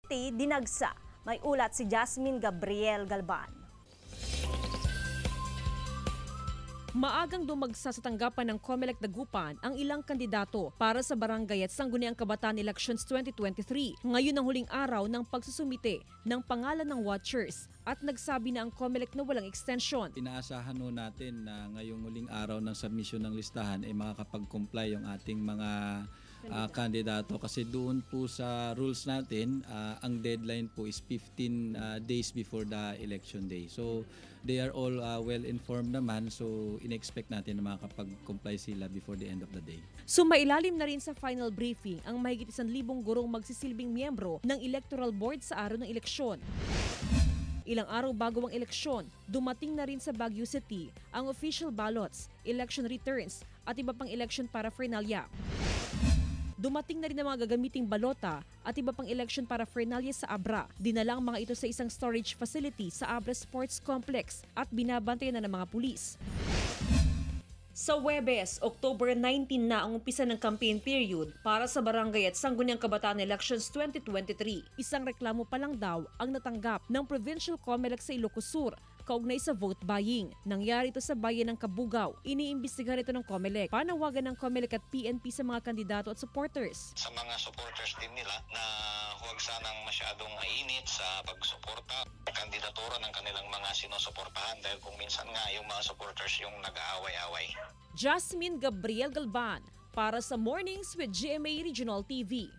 City dinagsa. May ulat si Jasmine Gabriel Galban. Maagang dumagsa sa tanggapan ng COMELEC Dagupan ang ilang kandidato para sa Barangay at Sangguniang Kabataan Elections 2023. Ngayon ang huling araw ng pagsusumite ng pangalan ng watchers at nagsabi na ang COMELEC na walang extension. Inaasahan natin na ngayong huling araw ng submission ng listahan ay makakapag-comply yung ating mga kandidato kasi doon po sa rules natin, ang deadline po is 15 days before the election day. So they are all well informed naman, so in-expect natin na makakapag-comply sila before the end of the day. Sumailalim na rin sa final briefing ang mahigit 1,000 gurong magsisilbing miyembro ng Electoral Board sa araw ng eleksyon. Ilang araw bago ang eleksyon, dumating na rin sa Baguio City ang official ballots, election returns at iba pang election paraphernalia. Dumating na rin ang mga gagamiting balota at iba pang election paraphernalia sa Abra. Dinala ang mga ito sa isang storage facility sa Abra Sports Complex at binabantayan na ng mga pulis. Sa Huwebes, October 19 na ang umpisa ng campaign period para sa Barangay at Sangguniang Kabataan Elections 2023. Isang reklamo pa lang daw ang natanggap ng Provincial COMELEC sa Ilocos Sur kaugnay sa vote buying. Nangyari ito sa bayan ng Kabugao. Iniimbestigahan ito ng COMELEC. Panawagan ng COMELEC at PNP sa mga kandidato at supporters. Sa mga supporters din nila na huwag sanang masyadong mainit sa pagsuporta kandidatura ng kanilang mga sinusuportahan dahil kung minsan nga yung mga supporters yung nag-aaway-away. Jasmine Gabriel Galban para sa Mornings with GMA Regional TV.